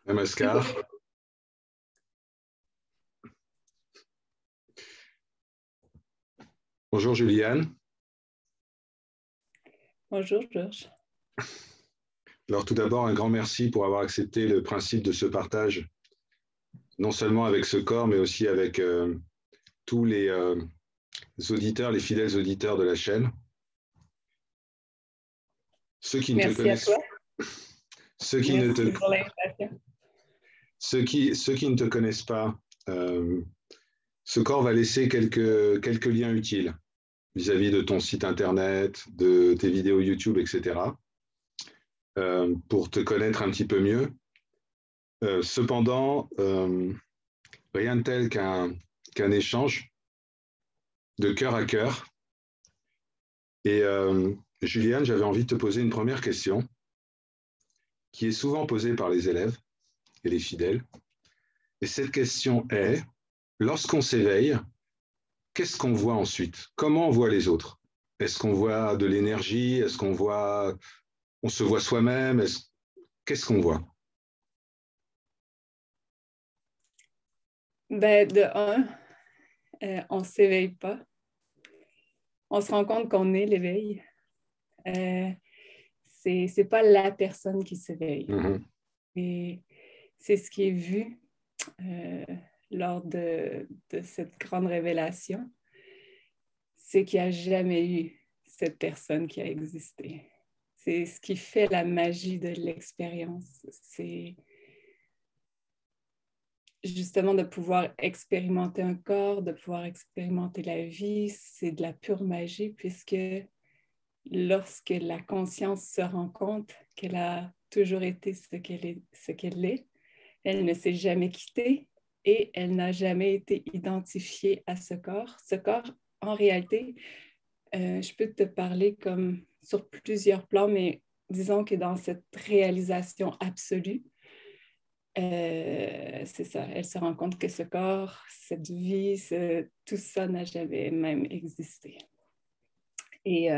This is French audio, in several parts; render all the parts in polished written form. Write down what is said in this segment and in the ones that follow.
Namaskar. Bonjour Juliane. Bonjour Georges. Alors tout d'abord, un grand merci pour avoir accepté le principe de ce partage, non seulement avec ce corps, mais aussi avec tous les auditeurs, les fidèles auditeurs de la chaîne. Ceux qui ne te Merci à connaissent, toi. ceux qui ne Merci te, pour l'invitation. ceux qui ne te connaissent pas, ce corps va laisser quelques liens utiles vis-à-vis de ton site internet, de tes vidéos YouTube, etc., pour te connaître un petit peu mieux. Cependant, rien de tel qu'un échange de cœur à cœur. Et Juliane, j'avais envie de te poser une première question qui est souvent posée par les élèves et les fidèles. Et cette question est, lorsqu'on s'éveille, qu'est-ce qu'on voit ensuite? Comment on voit les autres? Est-ce qu'on voit de l'énergie? Est-ce qu'on voit, on se voit soi-même? Qu'est-ce qu'on voit? De un, on ne s'éveille pas. On se rend compte qu'on est l'éveil. C'est pas la personne qui s'éveille. Mm-hmm. Et c'est ce qui est vu lors de cette grande révélation. C'est qu'il n'y a jamais eu cette personne qui a existé. C'est ce qui fait la magie de l'expérience. C'est justement de pouvoir expérimenter un corps, de pouvoir expérimenter la vie, c'est de la pure magie puisque lorsque la conscience se rend compte qu'elle a toujours été ce qu'elle est, elle ne s'est jamais quittée et elle n'a jamais été identifiée à ce corps. Ce corps, en réalité, je peux te parler comme sur plusieurs plans, mais disons que dans cette réalisation absolue, c'est ça, elle se rend compte que ce corps, cette vie, tout ça n'a jamais même existé. Et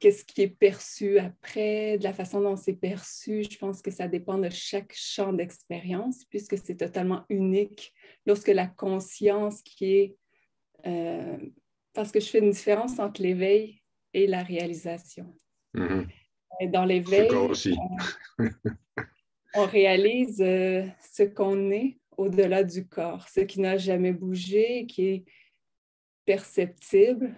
qu'est-ce qui est perçu après, de la façon dont c'est perçu, je pense que ça dépend de chaque champ d'expérience, puisque c'est totalement unique lorsque la conscience qui est... parce que je fais une différence entre l'éveil et la réalisation. Mm-hmm. Dans Je suis d'accord l'éveil, aussi. on réalise ce qu'on est au-delà du corps, ce qui n'a jamais bougé, qui est perceptible.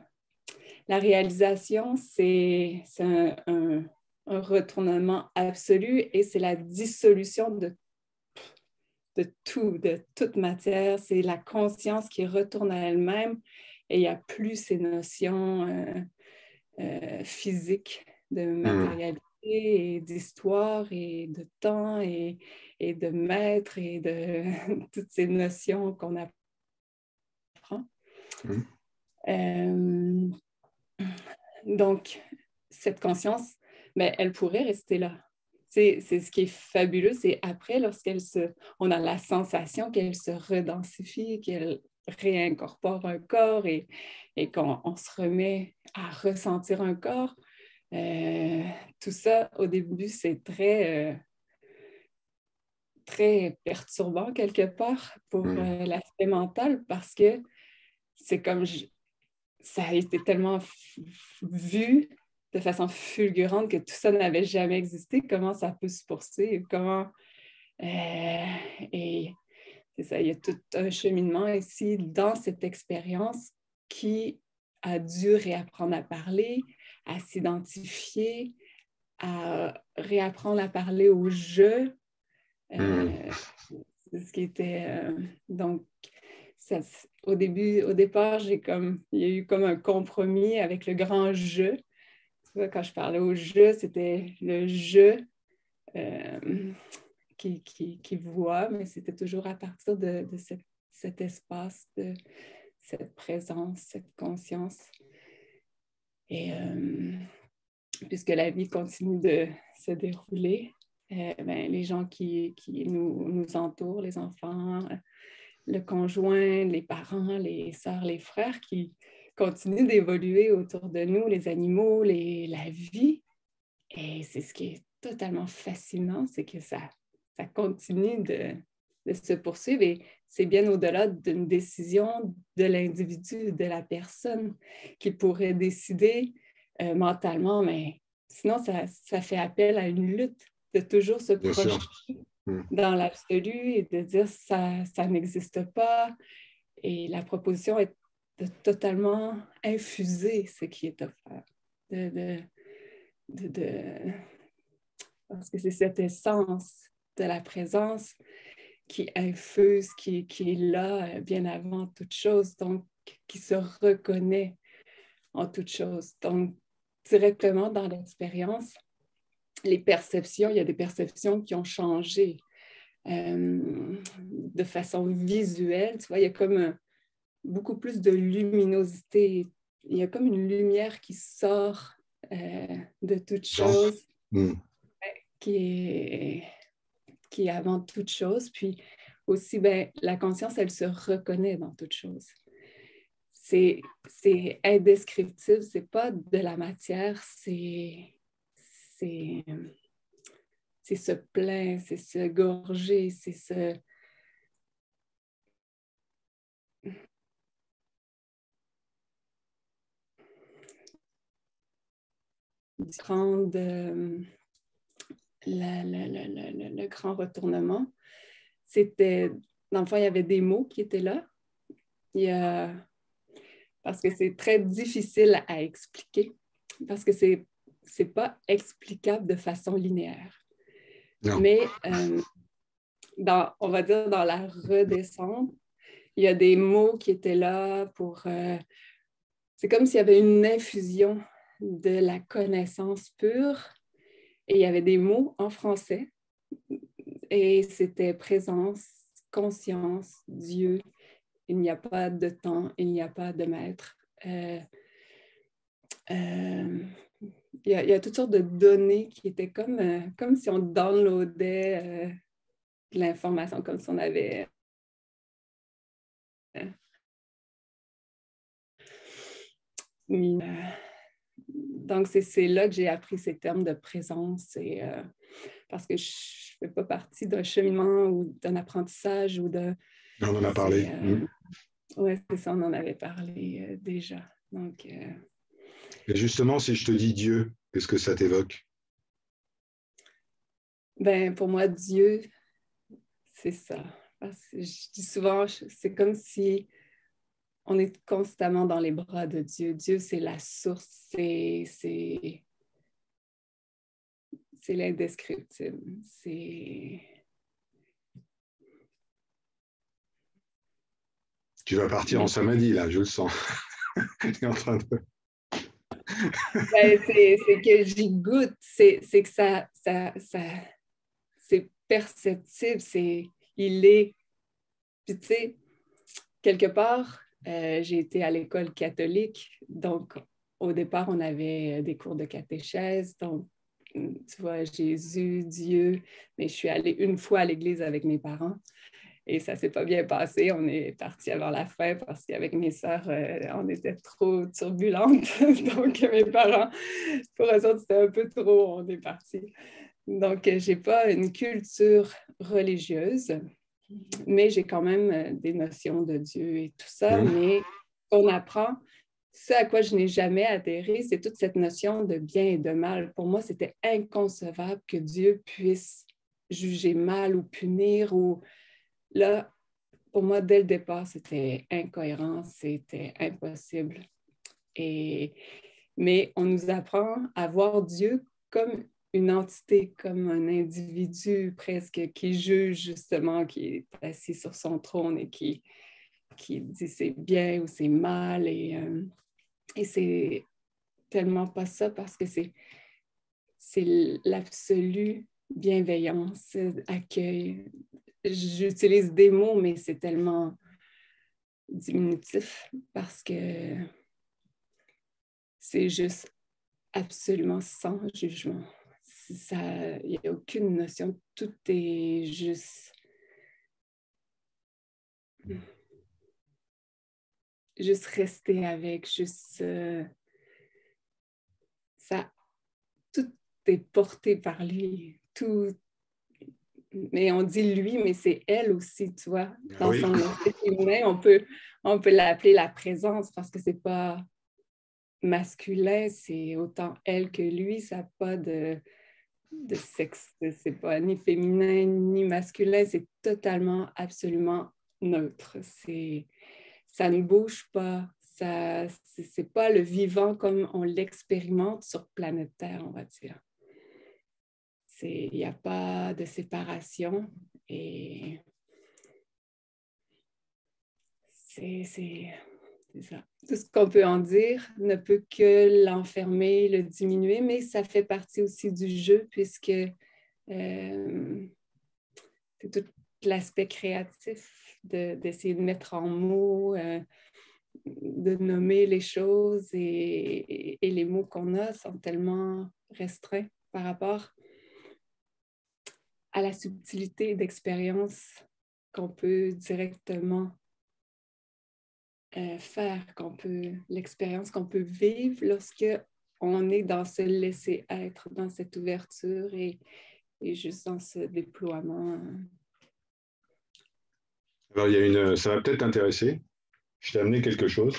La réalisation, c'est un retournement absolu et c'est la dissolution de tout, de toute matière. C'est la conscience qui retourne à elle-même et il n'y a plus ces notions physiques de matérialité et d'histoire et de temps et de maître et de toutes ces notions qu'on apprend. Donc, cette conscience, elle pourrait rester là. C'est ce qui est fabuleux, c'est après, on a la sensation qu'elle se redensifie, qu'elle réincorpore un corps et qu'on se remet à ressentir un corps. Tout ça, au début, c'est très perturbant quelque part pour l'aspect mental parce que c'est comme ça a été tellement vu de façon fulgurante que tout ça n'avait jamais existé. Comment ça peut se poursuivre? Et c'est ça, il y a tout un cheminement ici dans cette expérience qui a dû réapprendre à parler, à s'identifier, à réapprendre à parler au je. C'est ce qui était... donc, ça, au départ, il y a eu comme un compromis avec le grand je. Tu vois, quand je parlais au je, c'était le je qui voit, mais c'était toujours à partir de cet espace, de cette présence, cette conscience. Et puisque la vie continue de se dérouler, les gens qui nous entourent, les enfants, le conjoint, les parents, les sœurs, les frères qui continuent d'évoluer autour de nous, les animaux, la vie. Et c'est ce qui est totalement fascinant, c'est que ça continue de se poursuivre et c'est bien au-delà d'une décision de l'individu, de la personne qui pourrait décider mentalement, mais sinon, ça fait appel à une lutte de toujours se Bien sûr. projeter dans l'absolu et de dire ça n'existe pas. Et la proposition est de totalement infuser ce qui est offert. Parce que c'est cette essence de la présence qui infuse, qui est là bien avant toute chose, donc qui se reconnaît en toute chose. Donc, directement dans l'expérience, les perceptions, il y a des perceptions qui ont changé de façon visuelle. Tu vois, il y a comme beaucoup plus de luminosité. Il y a comme une lumière qui sort de toute chose, qui est avant toute chose. Puis aussi, ben, la conscience, elle se reconnaît dans toute chose. C'est indescriptible, c'est pas de la matière, c'est se plaindre, c'est se gorger, c'est se... prendre le grand retournement. C'était, dans le fond, il y avait des mots qui étaient là. Parce que c'est très difficile à expliquer, parce que c'est pas explicable de façon linéaire. Non. Mais on va dire dans la redescente, il y a des mots qui étaient là pour... c'est comme s'il y avait une infusion de la connaissance pure et il y avait des mots en français et c'était présence, conscience, Dieu. Il n'y a pas de temps, il n'y a pas de maître. Il y a toutes sortes de données qui étaient comme si on downloadait de l'information, comme si on avait... donc, c'est là que j'ai appris ces termes de présence et, parce que je ne fais pas partie d'un cheminement ou d'un apprentissage ou de... On en a parlé. Oui, c'est ça, on en avait parlé déjà. Donc, et justement, si je te dis Dieu, qu'est-ce que ça t'évoque? Ben, pour moi, Dieu, c'est ça. Parce que je dis souvent, c'est comme si on est constamment dans les bras de Dieu. Dieu, c'est la source, c'est l'indescriptible. Tu vas partir en samadhi, là, je le sens. Tu es en train de... Ben, c'est que j'y goûte, c'est que ça c'est perceptible, il est. Puis tu sais, quelque part, j'ai été à l'école catholique, donc au départ, on avait des cours de catéchèse, donc tu vois, Jésus, Dieu, mais je suis allée une fois à l'église avec mes parents et ça ne s'est pas bien passé. On est parti avant la fin parce qu'avec mes sœurs, on était trop turbulentes. Donc, mes parents, pour eux autres, c'était un peu trop, on est parti. Donc, je n'ai pas une culture religieuse, mais j'ai quand même des notions de Dieu et tout ça. Mais on apprend, ce à quoi je n'ai jamais adhéré, c'est toute cette notion de bien et de mal. Pour moi, c'était inconcevable que Dieu puisse juger mal ou punir. Ou là, pour moi, dès le départ, c'était incohérent, c'était impossible. Mais on nous apprend à voir Dieu comme une entité, comme un individu presque qui juge justement, qui est assis sur son trône et qui dit c'est bien ou c'est mal. Et c'est tellement pas ça parce que c'est l'absolue bienveillance, accueil. J'utilise des mots, mais c'est tellement diminutif parce que c'est juste absolument sans jugement. Il n'y a aucune notion, tout est juste rester avec, juste ça, tout est porté par lui. Tout, mais on dit lui, mais c'est elle aussi, tu vois. Dans son aspect féminin, on peut l'appeler la présence parce que c'est pas masculin, c'est autant elle que lui, ça n'a pas de sexe, c'est pas ni féminin ni masculin, c'est totalement, absolument neutre. Ça ne bouge pas, c'est pas le vivant comme on l'expérimente sur planète Terre, on va dire. Il n'y a pas de séparation et c'est ça. Tout ce qu'on peut en dire ne peut que l'enfermer, le diminuer, mais ça fait partie aussi du jeu puisque c'est tout l'aspect créatif d'essayer de mettre en mots, de nommer les choses et les mots qu'on a sont tellement restreints par rapport à la subtilité d'expérience qu'on peut directement faire, l'expérience qu'on peut vivre lorsque on est dans ce laisser-être, dans cette ouverture et juste dans ce déploiement. Alors, ça va peut-être t'intéresser. Je t'ai amené quelque chose.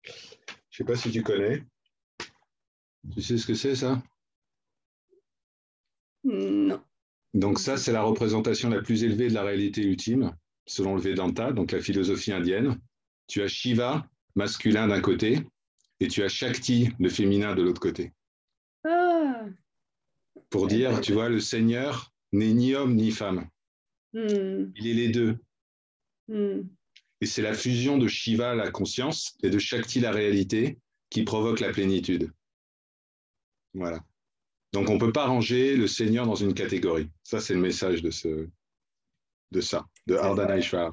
Je ne sais pas si tu connais. Tu sais ce que c'est, ça? Non. Donc ça, c'est la représentation la plus élevée de la réalité ultime, selon le Vedanta, donc la philosophie indienne. Tu as Shiva, masculin d'un côté, et tu as Shakti, le féminin, de l'autre côté. Ah! Pour dire, tu vois, le Seigneur n'est ni homme ni femme. Il est les deux. Et c'est la fusion de Shiva, la conscience, et de Shakti, la réalité, qui provoque la plénitude. Voilà. Donc, on ne peut pas ranger le Seigneur dans une catégorie. Ça, c'est le message de ça, de Ardhanarishvara.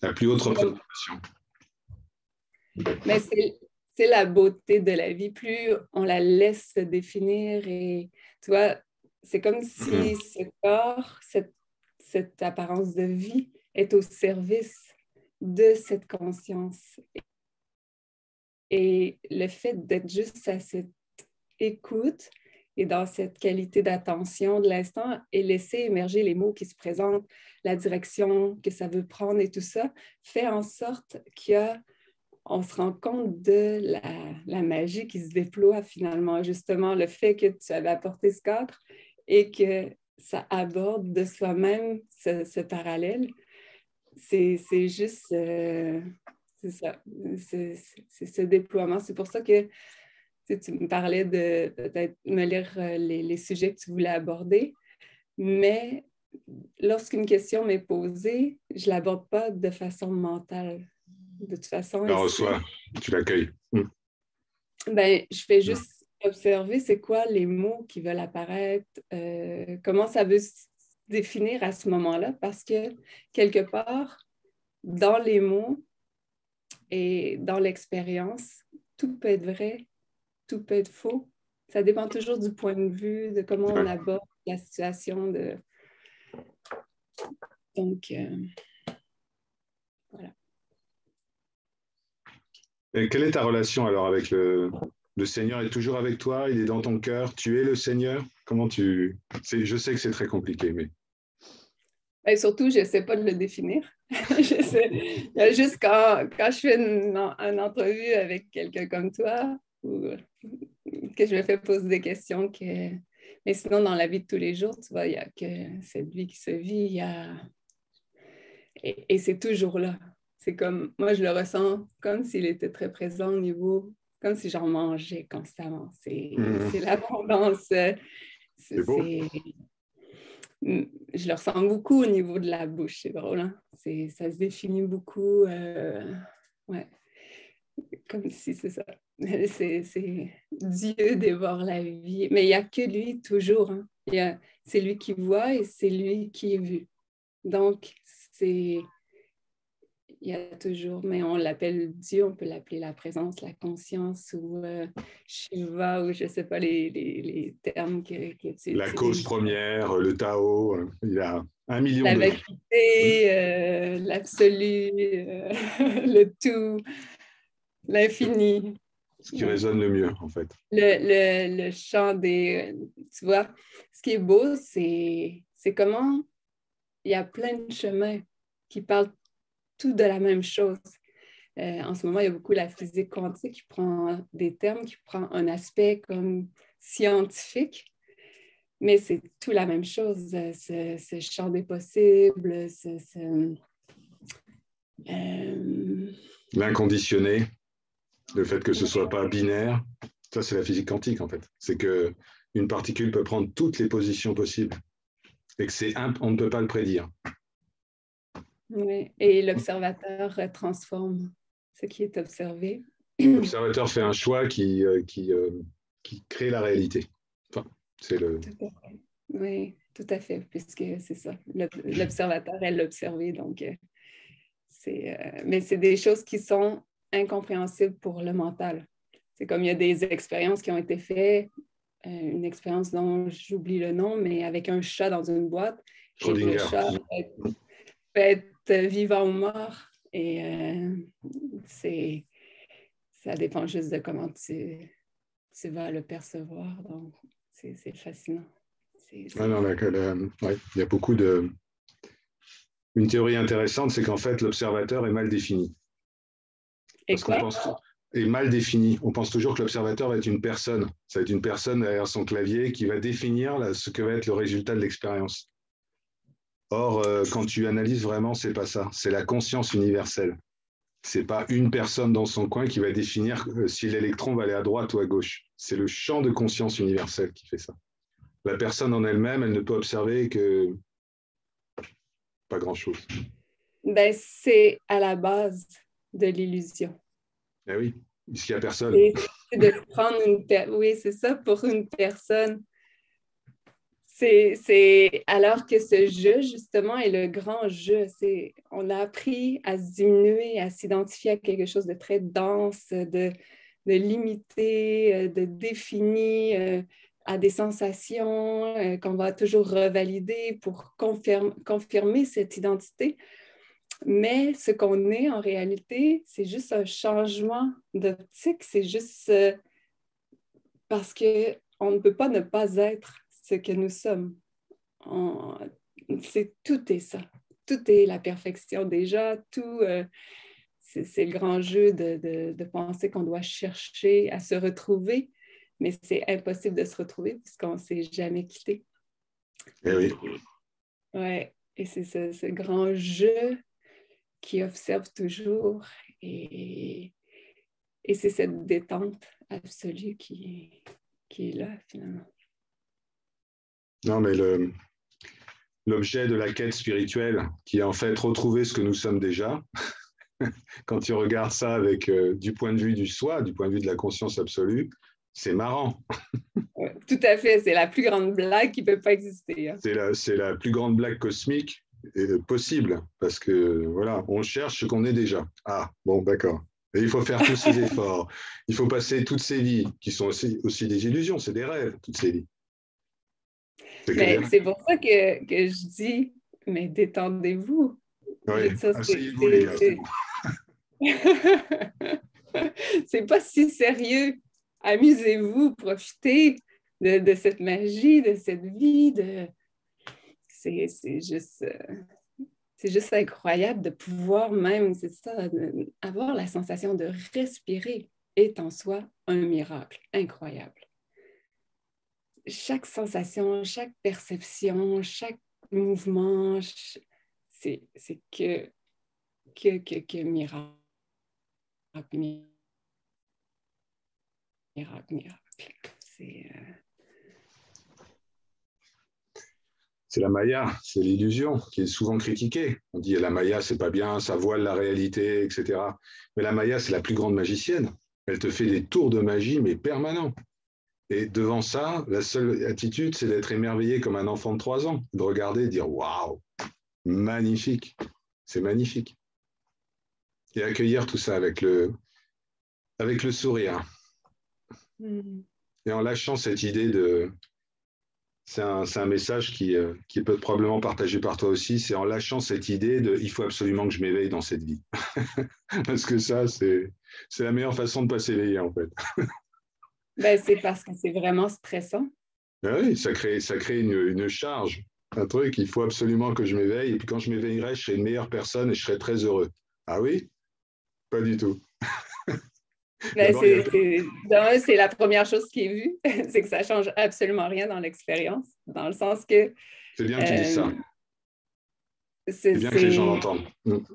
La plus haute représentation. Mais c'est la beauté de la vie. Plus on la laisse se définir et, tu vois, c'est comme si ce corps, cette apparence de vie est au service de cette conscience. Et le fait d'être juste à cette écoute et dans cette qualité d'attention de l'instant et laisser émerger les mots qui se présentent, la direction que ça veut prendre et tout ça, fait en sorte qu'on se rend compte de la magie qui se déploie finalement. Justement, le fait que tu avais apporté ce cadre et que ça aborde de soi-même ce parallèle, c'est juste... c'est ça, c'est ce déploiement. C'est pour ça que tu me parlais de peut-être me lire les sujets que tu voulais aborder, mais lorsqu'une question m'est posée, je ne l'aborde pas de façon mentale. De toute façon, Tu la reçois, tu l'accueilles. Ben, je fais juste observer c'est quoi les mots qui veulent apparaître, comment ça veut se définir à ce moment-là, parce que quelque part, dans les mots et dans l'expérience, tout peut être vrai, tout peut être faux. Ça dépend toujours du point de vue, de comment on aborde la situation. Donc, voilà. Et quelle est ta relation alors avec le Seigneur est toujours avec toi, il est dans ton cœur, tu es le Seigneur? Comment tu... Je sais que c'est très compliqué, mais... Et surtout, je ne sais pas de le définir. Juste quand je fais une entrevue avec quelqu'un comme toi, ou que je me fais poser des questions. Mais sinon, dans la vie de tous les jours, tu vois, il n'y a que cette vie qui se vit. Et c'est toujours là. C'est comme, moi, je le ressens comme s'il était très présent au niveau, comme si j'en mangeais constamment. C'est l'abondance. C'est beau. Je le ressens beaucoup au niveau de la bouche, c'est drôle, hein? Ça se définit beaucoup, ouais, comme si c'est ça. C'est Dieu dévore la vie, mais il n'y a que lui toujours, hein? C'est lui qui voit et c'est lui qui est vu. Donc, il y a toujours, mais on l'appelle Dieu, on peut l'appeler la présence, la conscience ou Shiva ou je ne sais pas les termes que tu utilises. La cause première, le Tao, il y a 1 million la de... vérité, l'absolu, le tout, l'infini. Ce qui résonne le mieux, en fait. Le chant des... Tu vois, ce qui est beau, c'est comment il y a plein de chemins qui parlent tout de la même chose. En ce moment, il y a beaucoup la physique quantique qui prend des termes, qui prend un aspect comme scientifique, mais c'est tout la même chose. Ce champ des possibles, L'inconditionné, le fait que ce ne soit pas binaire, ça c'est la physique quantique en fait. C'est qu'une particule peut prendre toutes les positions possibles et on ne peut pas le prédire. oui. Et l'observateur transforme ce qui est observé. L'observateur fait un choix qui crée la réalité. Enfin, c'est le... Tout à fait. Oui, tout à fait, puisque c'est ça. L'observateur est l'observé, donc mais c'est des choses qui sont incompréhensibles pour le mental. C'est comme il y a des expériences qui ont été faites, une expérience dont j'oublie le nom, mais avec un chat dans une boîte, et le Schrödinger. chat peut être vivant ou mort, et ça dépend juste de comment tu vas le percevoir, donc c'est fascinant. Ah non, ouais, il y a beaucoup de... Une théorie intéressante, c'est qu'en fait, l'observateur est mal défini. Et Parce qu'on pense est mal défini. On pense toujours que l'observateur va être une personne. Ça va être une personne derrière son clavier qui va définir ce que va être le résultat de l'expérience. Or, quand tu analyses vraiment, c'est pas ça. C'est la conscience universelle. C'est pas une personne dans son coin qui va définir si l'électron va aller à droite ou à gauche. C'est le champ de conscience universelle qui fait ça. La personne en elle-même, elle ne peut observer que pas grand-chose. ben, c'est à la base de l'illusion. Eh oui, puisqu'il n'y a personne. C'est de prendre oui, c'est ça, pour une personne. Alors que ce jeu, justement, est le grand jeu. On a appris à se diminuer, à s'identifier à quelque chose de très dense, de limité, de défini, à des sensations qu'on va toujours revalider pour confirmer cette identité. Mais ce qu'on est en réalité, c'est juste un changement d'optique, c'est juste parce qu'on ne peut pas ne pas être ce que nous sommes. Tout est ça. Tout est la perfection déjà. Tout, c'est le grand jeu de penser qu'on doit chercher à se retrouver, mais c'est impossible de se retrouver puisqu'on ne s'est jamais quitté. Eh oui. Ouais. Et c'est ce grand jeu qui observe toujours et c'est cette détente absolue qui est là finalement. Non, mais l'objet de la quête spirituelle, qui est en fait retrouver ce que nous sommes déjà, quand tu regardes ça avec du point de vue du soi, du point de vue de la conscience absolue, c'est marrant. Tout à fait, c'est la plus grande blague qui ne peut pas exister. Hein. C'est la plus grande blague cosmique possible, parce que voilà, on cherche ce qu'on est déjà. Ah, bon, d'accord. Et il faut faire tous ces efforts. Il faut passer toutes ces vies, qui sont aussi des illusions, c'est des rêves, toutes ces vies. C'est pour ça que je dis, mais détendez-vous. Oui, asseyez-vous les gars. C'est pas si sérieux. Amusez-vous, profitez de cette magie, de cette vie. C'est juste incroyable de pouvoir même, c'est ça, avoir la sensation de respirer est en soi un miracle incroyable. Chaque sensation, chaque perception, chaque mouvement, c'est que miracle, miracle. C'est la Maya, c'est l'illusion qui est souvent critiquée. On dit la Maya, c'est pas bien, ça voile la réalité, etc. Mais la Maya, c'est la plus grande magicienne. Elle te fait des tours de magie, mais permanents. Et devant ça, la seule attitude, c'est d'être émerveillé comme un enfant de 3 ans, de regarder et de dire waouh, magnifique, c'est magnifique. Et accueillir tout ça avec le sourire. Et en lâchant cette idée c'est un message qui peut être probablement partagé par toi aussi. C'est en lâchant cette idée de il faut absolument que je m'éveille dans cette vie. Parce que ça, c'est la meilleure façon de ne pas s'éveiller, en fait. Ben, c'est parce que c'est vraiment stressant. Ah oui, ça crée une charge, un truc, il faut absolument que je m'éveille. Et puis quand je m'éveillerai, je serai une meilleure personne et je serai très heureux. Ah oui? Pas du tout. Ben, D'abord, il y a... c'est la première chose qui est vue, c'est que ça change absolument rien dans l'expérience, dans le sens que C'est bien que tu dises ça. euh, C'est bien que les gens c'est l'entendent.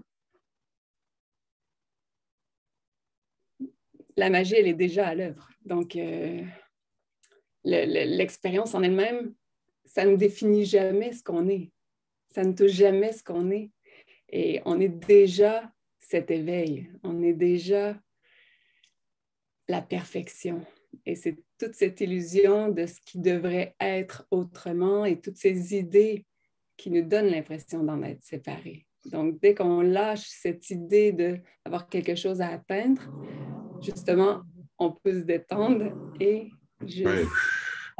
la magie, elle est déjà à l'œuvre. Donc, l'expérience en elle-même, ça ne définit jamais ce qu'on est. Ça ne touche jamais ce qu'on est. Et on est déjà cet éveil. On est déjà la perfection. Et c'est toute cette illusion de ce qui devrait être autrement et toutes ces idées qui nous donnent l'impression d'en être séparés. Donc, dès qu'on lâche cette idée d'avoir quelque chose à atteindre, justement, on peut se détendre et juste Ouais.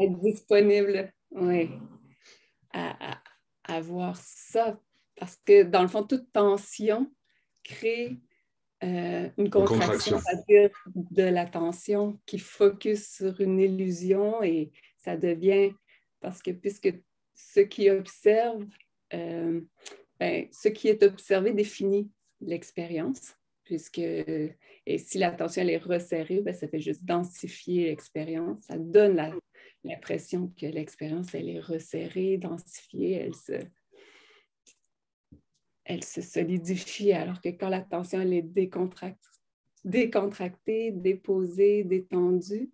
être disponible, oui, à, à voir ça. Parce que, dans le fond, toute tension crée une Une contraction, contraction. c'est-à-dire de l'attention qui focus sur une illusion et ça devient, parce que puisque ce qui observe, euh, ben, ce qui est observé définit l'expérience, puisque, et si l'attention elle est resserrée, ben, ça fait juste densifier l'expérience, ça donne l'impression que l'expérience elle est resserrée, densifiée, elle se solidifie, alors que quand l'attention elle est décontractée, déposée, détendue,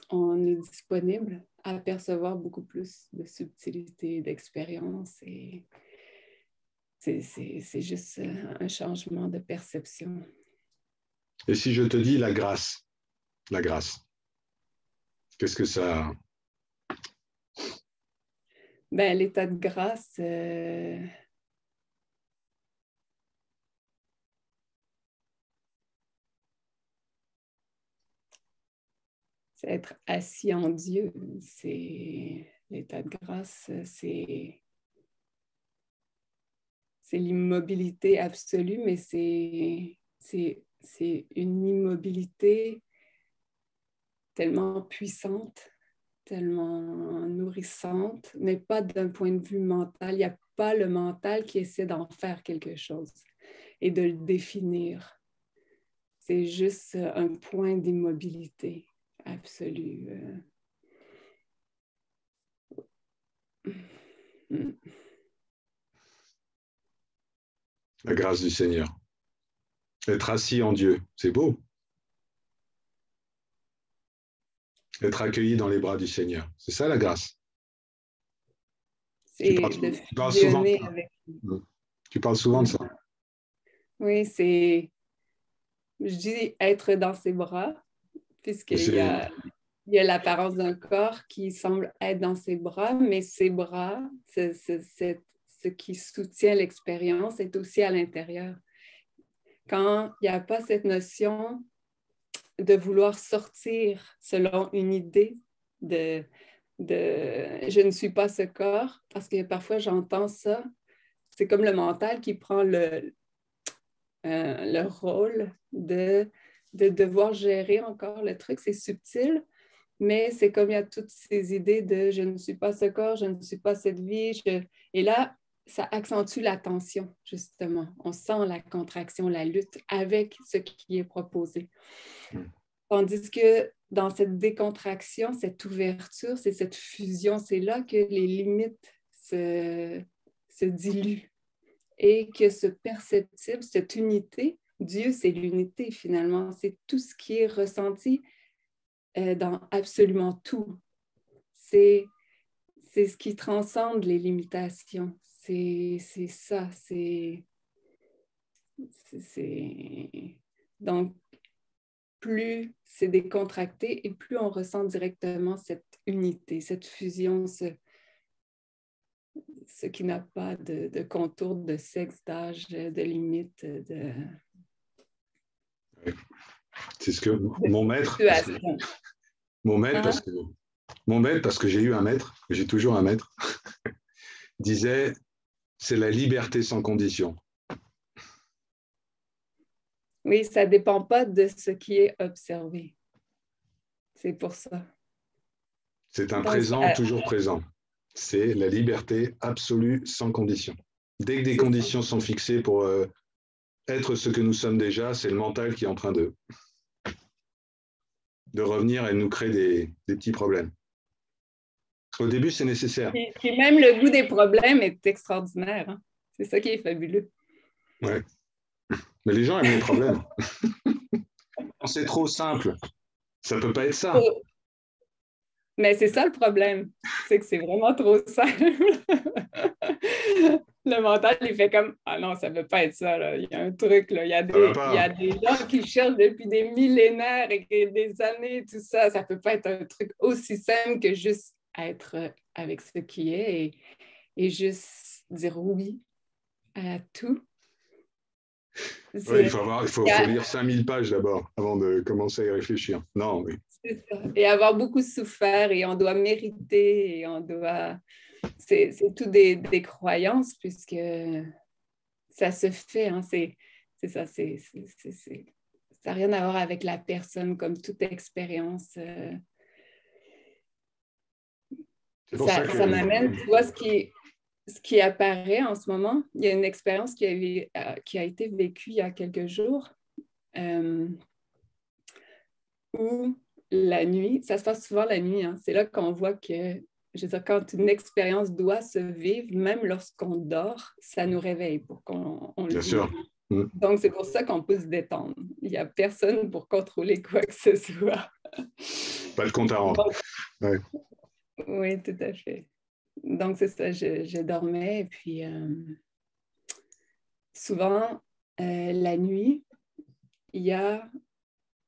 on est disponible à percevoir beaucoup plus de subtilité, d'expérience et c'est juste un changement de perception. Et si je te dis la grâce, qu'est-ce que ça... Ben, l'état de grâce, c'est être assis en Dieu. C'est l'état de grâce, c'est l'immobilité absolue, mais c'est une immobilité tellement puissante, tellement nourrissante, mais pas d'un point de vue mental. Il n'y a pas le mental qui essaie d'en faire quelque chose et de le définir. C'est juste un point d'immobilité absolue. La grâce du Seigneur. Être assis en Dieu, c'est beau. Être accueilli dans les bras du Seigneur. C'est ça la grâce. C'est de Tu parles souvent de fusionner ça. avec. Tu parles souvent de ça. Oui, je dis être dans ses bras, puisqu'C'est il y a l'apparence d'un corps qui semble être dans ses bras, mais ses bras, ce qui soutient l'expérience, est aussi à l'intérieur. Quand il n'y a pas cette notion de vouloir sortir selon une idée de je ne suis pas ce corps, parce que parfois j'entends ça, c'est comme le mental qui prend le rôle de devoir gérer encore le truc, c'est subtil, mais c'est comme il y a toutes ces idées de je ne suis pas ce corps, je ne suis pas cette vie. Et là, ça accentue la tension, justement. On sent la contraction, la lutte avec ce qui est proposé. Tandis que dans cette décontraction, cette ouverture, c'est cette fusion, c'est là que les limites se diluent et que ce perceptible, cette unité, Dieu, c'est l'unité finalement, c'est tout ce qui est ressenti dans absolument tout. C'est ce qui transcende les limitations. C'est ça. Donc, plus c'est décontracté et plus on ressent directement cette unité, cette fusion, ce qui n'a pas de contour de sexe, d'âge, de limite, c'est ce que de mon maître, situation. mon maître, Hein? parce que Mon maître, parce que j'ai eu un maître, j'ai toujours un maître, disait, c'est la liberté sans condition. Oui, ça ne dépend pas de ce qui est observé. C'est pour ça. C'est un Donc, présent toujours présent. C'est la liberté absolue sans condition. Dès que des conditions sont fixées pour être ce que nous sommes déjà, c'est le mental qui est en train de revenir et nous créer des petits problèmes. Au début, c'est nécessaire. Et même le goût des problèmes est extraordinaire. Hein? C'est ça qui est fabuleux. Ouais. Mais les gens aiment les problèmes. Quand c'est trop simple, ça ne peut pas être ça. Mais c'est ça le problème, c'est que c'est vraiment trop simple. Le mental, il fait comme « Ah non, ça ne peut pas être ça. Là. Il y a un truc, là. Il y a des gens qui cherchent depuis des millénaires et des années, tout ça. Ça ne peut pas être un truc aussi simple que juste être avec ce qui est et juste dire oui à tout. » Ouais, il faut lire 5000 pages d'abord avant de commencer à y réfléchir. Non, oui. C'est ça. Et avoir beaucoup souffert et on doit mériter et on doit... C'est tout des croyances puisque ça se fait. Hein, c'est ça, ça n'a rien à voir avec la personne comme toute expérience. Ça m'amène, tu vois, ce qui apparaît en ce moment. Il y a une expérience qui a été vécue il y a quelques jours où la nuit, ça se passe souvent la nuit, hein, c'est là qu'on voit que, je veux dire, quand une expérience doit se vivre, même lorsqu'on dort, ça nous réveille pour qu'on le vive. Bien sûr. Donc, c'est pour ça qu'on peut se détendre. Il n'y a personne pour contrôler quoi que ce soit. Pas le compte à rendre. Ouais. Oui, tout à fait. Donc, c'est ça, je dormais et puis souvent, la nuit, il y a...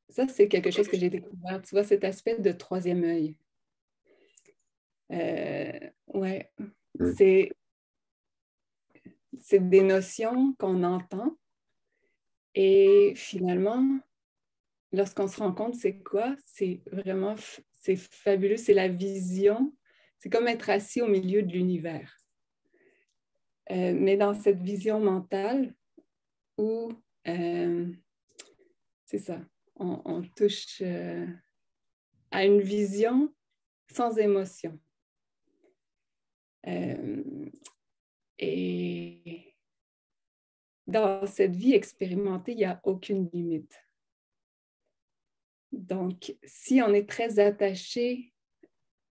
Ça, c'est quelque chose que j'ai découvert. Tu vois, cet aspect de troisième œil. Ouais, c'est des notions qu'on entend et finalement, lorsqu'on se rend compte, c'est quoi? C'est vraiment, c'est fabuleux, c'est la vision. C'est comme être assis au milieu de l'univers. Mais dans cette vision mentale où, c'est ça, on touche à une vision sans émotion. Et dans cette vie expérimentée, il n'y a aucune limite. Donc, si on est très attaché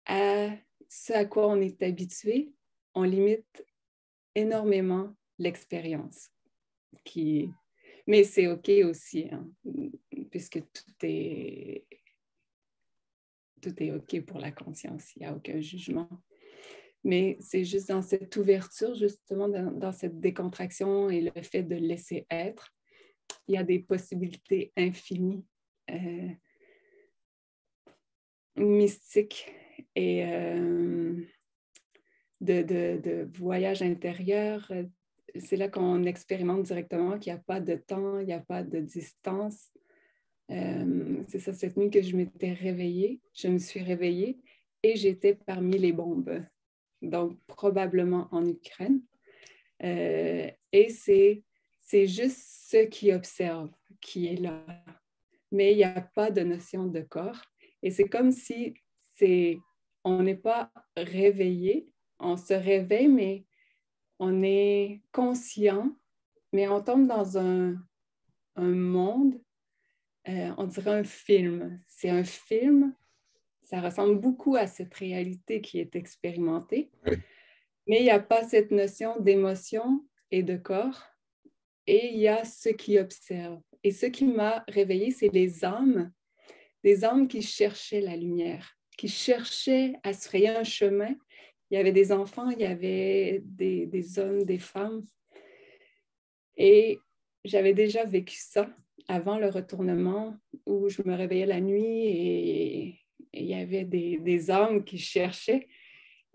à ce à quoi on est habitué, on limite énormément l'expérience. Mais c'est OK aussi, hein, puisque tout est OK pour la conscience, il n'y a aucun jugement. Mais c'est juste dans cette ouverture, justement, dans cette décontraction et le fait de laisser être, il y a des possibilités infinies, mystiques et de voyage intérieur. C'est là qu'on expérimente directement qu'il n'y a pas de temps, il n'y a pas de distance. C'est ça, cette nuit que je m'étais réveillée, je me suis réveillée et j'étais parmi les bombes. Donc, probablement en Ukraine. Et c'est juste ce qui observe qui est là. Mais il n'y a pas de notion de corps. Et c'est comme si on n'est pas réveillé, on se réveille, mais on est conscient, mais on tombe dans un monde, on dirait un film. C'est un film, ça ressemble beaucoup à cette réalité qui est expérimentée. Oui. Mais il n'y a pas cette notion d'émotion et de corps. Et il y a ce qui observe. Et ce qui m'a réveillée, c'est les âmes, des âmes qui cherchaient la lumière, qui cherchaient à se frayer un chemin. Il y avait des enfants, il y avait des hommes, des femmes. Et j'avais déjà vécu ça avant le retournement, où je me réveillais la nuit et il y avait des âmes qui cherchaient.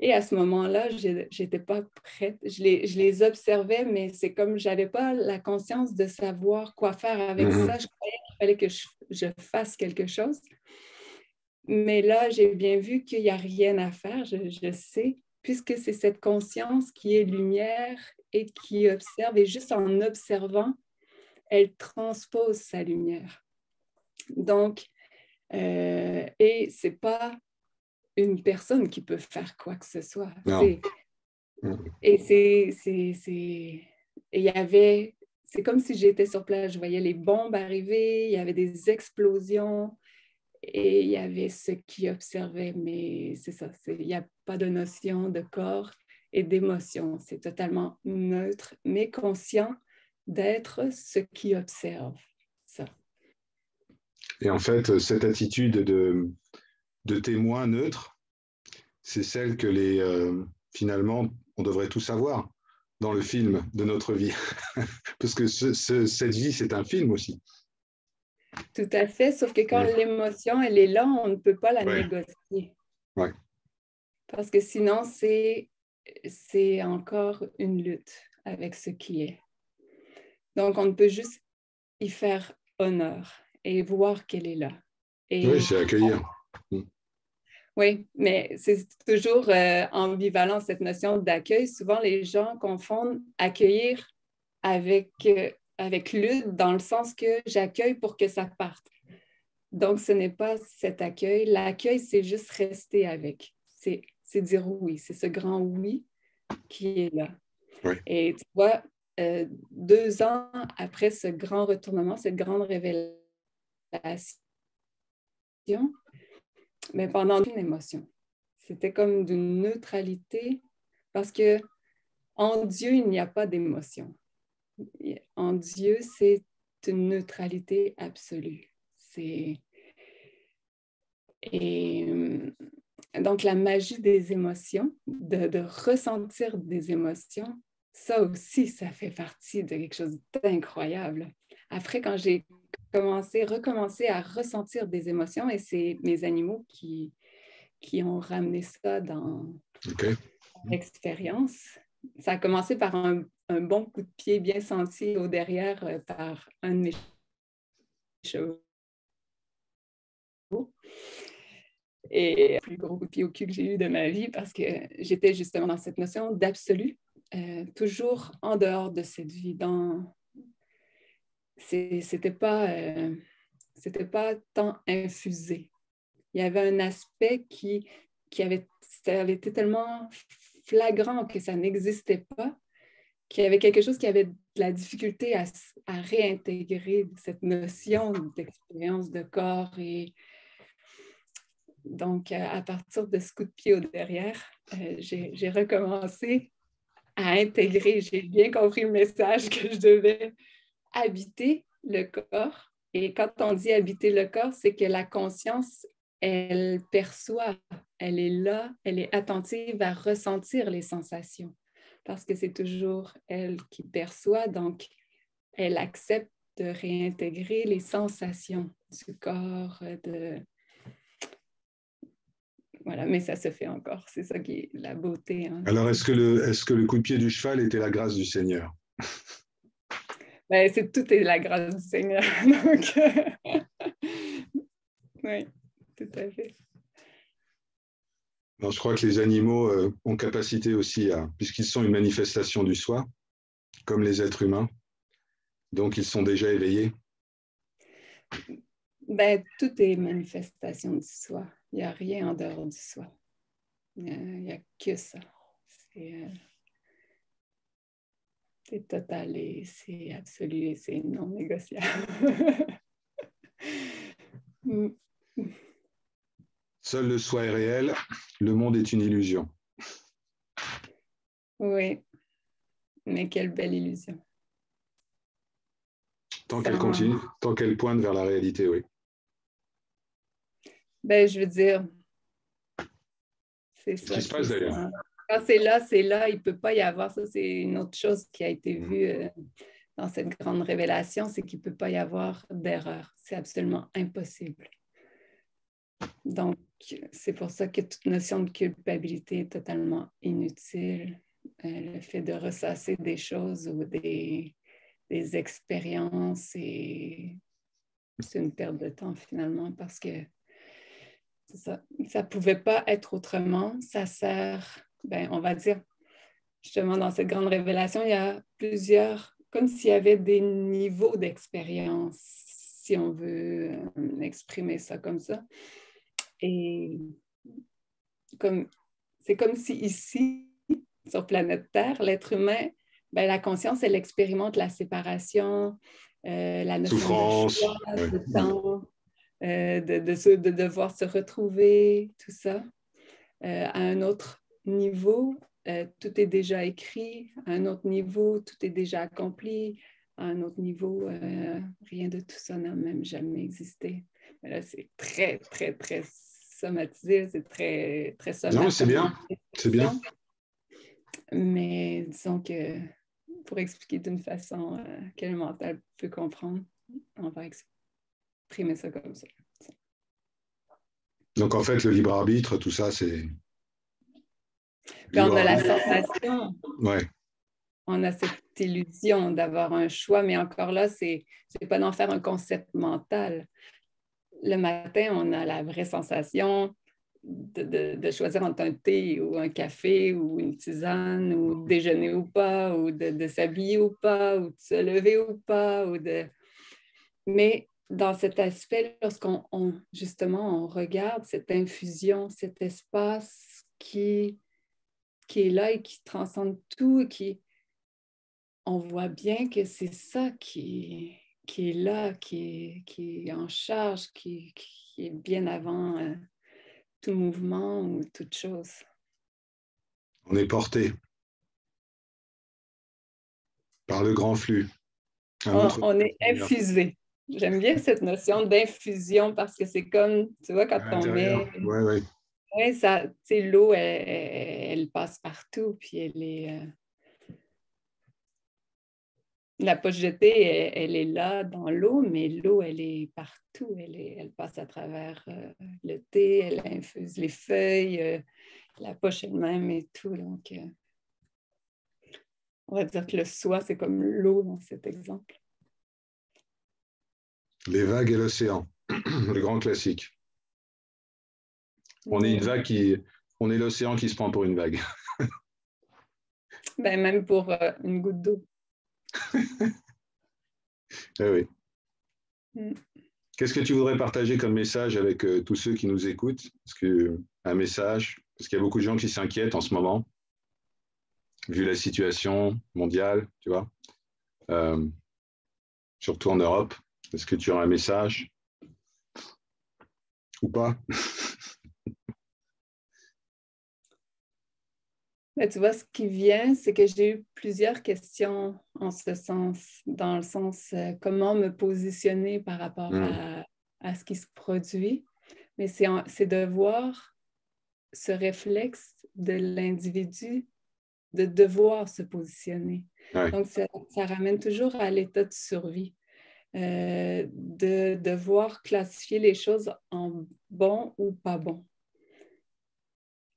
Et à ce moment-là, je n'étais pas prête. Je les observais, mais c'est comme je n'avais pas la conscience de savoir quoi faire avec ça. Je croyais qu'il fallait que je fasse quelque chose. Mais là, j'ai bien vu qu'il n'y a rien à faire, je sais, puisque c'est cette conscience qui est lumière et qui observe, et juste en observant, elle transpose sa lumière. Donc, et ce n'est pas une personne qui peut faire quoi que ce soit. Non. Et il y avait, c'est comme si j'étais sur place, je voyais les bombes arriver, il y avait des explosions et il y avait ceux qui observaient, mais c'est ça, il n'y a pas de notion de corps et d'émotion, c'est totalement neutre, mais conscient d'être ce qui observe ça. Et en fait, cette attitude de témoin neutre, c'est celle que finalement, on devrait tous avoir dans le film de notre vie. Parce que cette vie, c'est un film aussi. Tout à fait, sauf que quand l'émotion, elle est là, on ne peut pas la négocier. Ouais. Parce que sinon, c'est encore une lutte avec ce qui est. Donc, on ne peut juste y faire honneur et voir qu'elle est là. Et oui, c'est accueillir. Oui, mais c'est toujours ambivalent cette notion d'accueil. Souvent, les gens confondent accueillir avec lutte dans le sens que j'accueille pour que ça parte. Donc, ce n'est pas cet accueil. L'accueil, c'est juste rester avec. C'est dire oui. C'est ce grand oui qui est là. Oui. Et tu vois, 2 ans après ce grand retournement, cette grande révélation, mais pendant une émotion. C'était comme d'une neutralité parce que en Dieu, il n'y a pas d'émotion. En Dieu, c'est une neutralité absolue. Et donc, la magie des émotions, de ressentir des émotions, ça aussi, ça fait partie de quelque chose d'incroyable. Après, quand j'ai recommencé à ressentir des émotions, et c'est mes animaux qui ont ramené ça dans l'expérience, ça a commencé par un bon coup de pied bien senti au derrière par un de mes chevaux. Et le plus gros coup de pied au cul que j'ai eu de ma vie parce que j'étais justement dans cette notion d'absolu, toujours en dehors de cette vie. C'était pas tant infusé. Il y avait un aspect qui avait été tellement flagrant que ça n'existait pas, qu'il y avait quelque chose qui avait de la difficulté à réintégrer cette notion d'expérience de corps. Et donc, à partir de ce coup de pied au derrière, j'ai recommencé à intégrer. J'ai bien compris le message que je devais habiter le corps. Et quand on dit habiter le corps, c'est que la conscience, elle perçoit, elle est là, elle est attentive à ressentir les sensations. Parce que c'est toujours elle qui perçoit, donc elle accepte de réintégrer les sensations du corps, Voilà, mais ça se fait encore. C'est ça qui est la beauté. Hein. Alors, est-ce que le coup de pied du cheval était la grâce du Seigneur? Ben, tout est la grâce du Seigneur. Donc, oui, tout à fait. Alors, je crois que les animaux ont capacité aussi puisqu'ils sont une manifestation du soi, comme les êtres humains, donc ils sont déjà éveillés. Ben, tout est manifestation du soi. Il n'y a rien en dehors du soi. Il n'y a que ça. C'est total et c'est absolu et c'est non négociable. Seul le soi est réel, le monde est une illusion. Oui, mais quelle belle illusion. Tant qu'elle continue, tant qu'elle pointe vers la réalité, oui. Ben, je veux dire, c'est ça. Ce qui se passe d'ailleurs. Quand c'est là, il ne peut pas y avoir ça. C'est une autre chose qui a été vue dans cette grande révélation, c'est qu'il ne peut pas y avoir d'erreur. C'est absolument impossible. Donc, c'est pour ça que toute notion de culpabilité est totalement inutile. Le fait de ressasser des choses ou des expériences, c'est une perte de temps finalement parce que c'est ça. Ça ne pouvait pas être autrement. Ça sert, ben, on va dire, justement, dans cette grande révélation, il y a plusieurs, comme s'il y avait des niveaux d'expérience, si on veut exprimer ça comme ça. Et c'est comme si ici, sur planète Terre, l'être humain, ben, la conscience, elle expérimente la séparation, la notion de Souffrance. choix, Ouais. de temps, de devoir se retrouver, tout ça. À un autre niveau, tout est déjà écrit. À un autre niveau, tout est déjà accompli. À un autre niveau, rien de tout ça n'a même jamais existé. Mais là, c'est très, très, très somatisé. C'est très, très Non, mais sommaire c'est comme bien. C'est bien. description. Mais disons que pour expliquer d'une façon que le mental peut comprendre, on va exprimer ça comme ça. Donc, en fait, le libre arbitre, tout ça, c'est Puis on libre a la arbitre. sensation, Ouais. on a cette illusion d'avoir un choix, mais encore là, c'est pas d'en faire un concept mental. Le matin, on a la vraie sensation de choisir entre un thé ou un café ou une tisane ou de déjeuner ou pas, ou de s'habiller ou pas, ou de se lever ou pas, ou de... Mais dans cet aspect, justement, on regarde cette infusion, cet espace qui est là et qui transcende tout et on voit bien que c'est ça qui est là, qui est en charge, qui est bien avant tout mouvement ou toute chose. On est porté par le grand flux. On est infusé. J'aime bien cette notion d'infusion parce que c'est comme, tu vois, quand À on l'intérieur. met... Ouais, ouais. Oui, ça, tu sais, l'eau, elle passe partout, puis elle est... La poche jetée, elle est là dans l'eau, mais l'eau, elle est partout. Elle passe à travers le thé, elle infuse les feuilles, la poche elle-même et tout. Donc, on va dire que le soi, c'est comme l'eau dans cet exemple. Les vagues et l'océan. Le grand classique. On est une vague qui. On est l'océan qui se prend pour une vague. Ben, même pour une goutte d'eau. Eh oui. Mm. Qu'est-ce que tu voudrais partager comme message avec tous ceux qui nous écoutent? Est-ce que un message, parce qu'il y a beaucoup de gens qui s'inquiètent en ce moment, vu la situation mondiale, tu vois, euh, surtout en Europe. Est-ce que tu as un message ou pas? Ben, tu vois, ce qui vient, c'est que j'ai eu plusieurs questions en ce sens, dans le sens comment me positionner par rapport à ce qui se produit. Mais c'est de voir ce réflexe de l'individu de devoir se positionner. Ouais. Donc, ça ramène toujours à l'état de survie, de devoir classifier les choses en bon ou pas bon.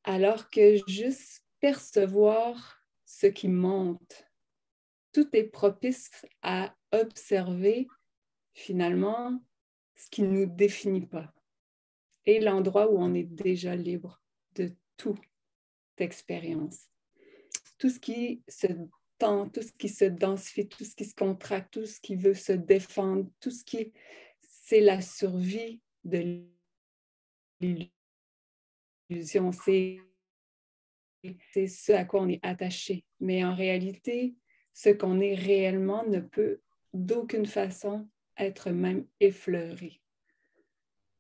Alors que juste percevoir ce qui monte, tout est propice à observer finalement ce qui ne nous définit pas et l'endroit où on est déjà libre de toute expérience. Tout ce qui se tend, tout ce qui se densifie, tout ce qui se contracte, tout ce qui veut se défendre, tout ce qui... C'est la survie de l'illusion. C'est ce à quoi on est attaché. Mais en réalité, ce qu'on est réellement ne peut d'aucune façon être même effleuré.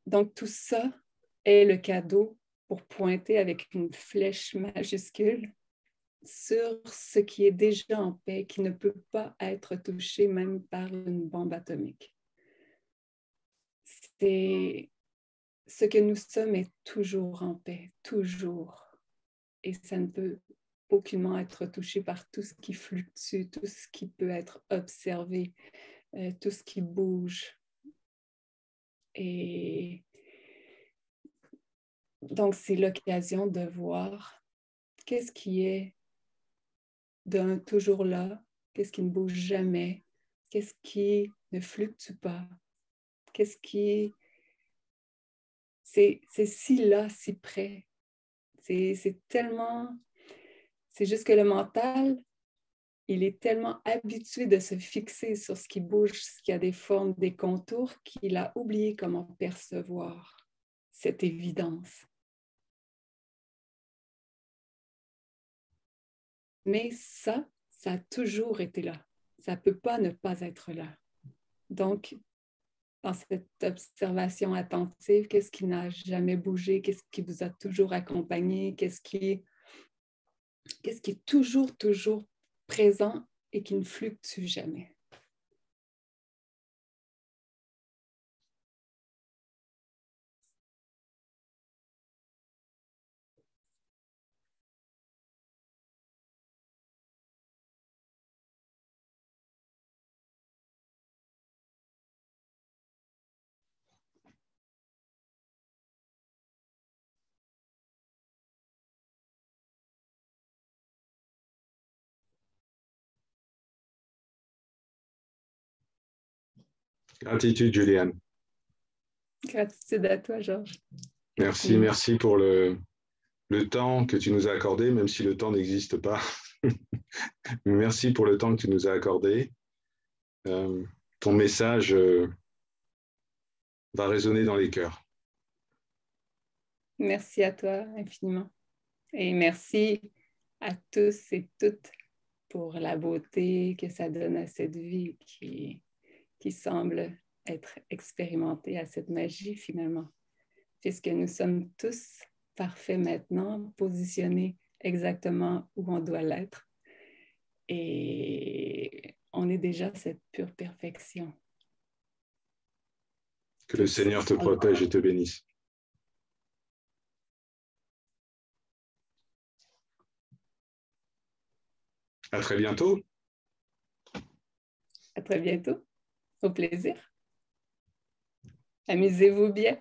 Donc, tout ça est le cadeau pour pointer avec une flèche majuscule sur ce qui est déjà en paix, qui ne peut pas être touché même par une bombe atomique. C'est ce que nous sommes est toujours en paix, toujours. Et ça ne peut aucunement être touché par tout ce qui fluctue, tout ce qui peut être observé, tout ce qui bouge. Et donc, c'est l'occasion de voir qu'est-ce qui est d'un toujours là, qu'est-ce qui ne bouge jamais, qu'est-ce qui ne fluctue pas, qu'est-ce qui c'est si là, si près. C'est tellement... C'est juste que le mental, il est tellement habitué de se fixer sur ce qui bouge, ce qui a des formes, des contours, qu'il a oublié comment percevoir cette évidence. Mais ça a toujours été là. Ça ne peut pas ne pas être là. Donc, dans cette observation attentive, qu'est-ce qui n'a jamais bougé? Qu'est-ce qui vous a toujours accompagné? Qu'est-ce qui est toujours, toujours présent et qui ne fluctue jamais? Gratitude, Juliane. Gratitude à toi, Georges. Merci, merci pour le temps que tu nous as accordé, même si le temps n'existe pas. Merci pour le temps que tu nous as accordé. Ton message va résonner dans les cœurs. Merci à toi infiniment. Et merci à tous et toutes pour la beauté que ça donne à cette vie qui semble être expérimentée, à cette magie finalement. Puisque nous sommes tous parfaits maintenant, positionnés exactement où on doit l'être. Et on est déjà cette pure perfection. Que le Seigneur te protège et te bénisse. À très bientôt. À très bientôt. Au plaisir. Amusez-vous bien.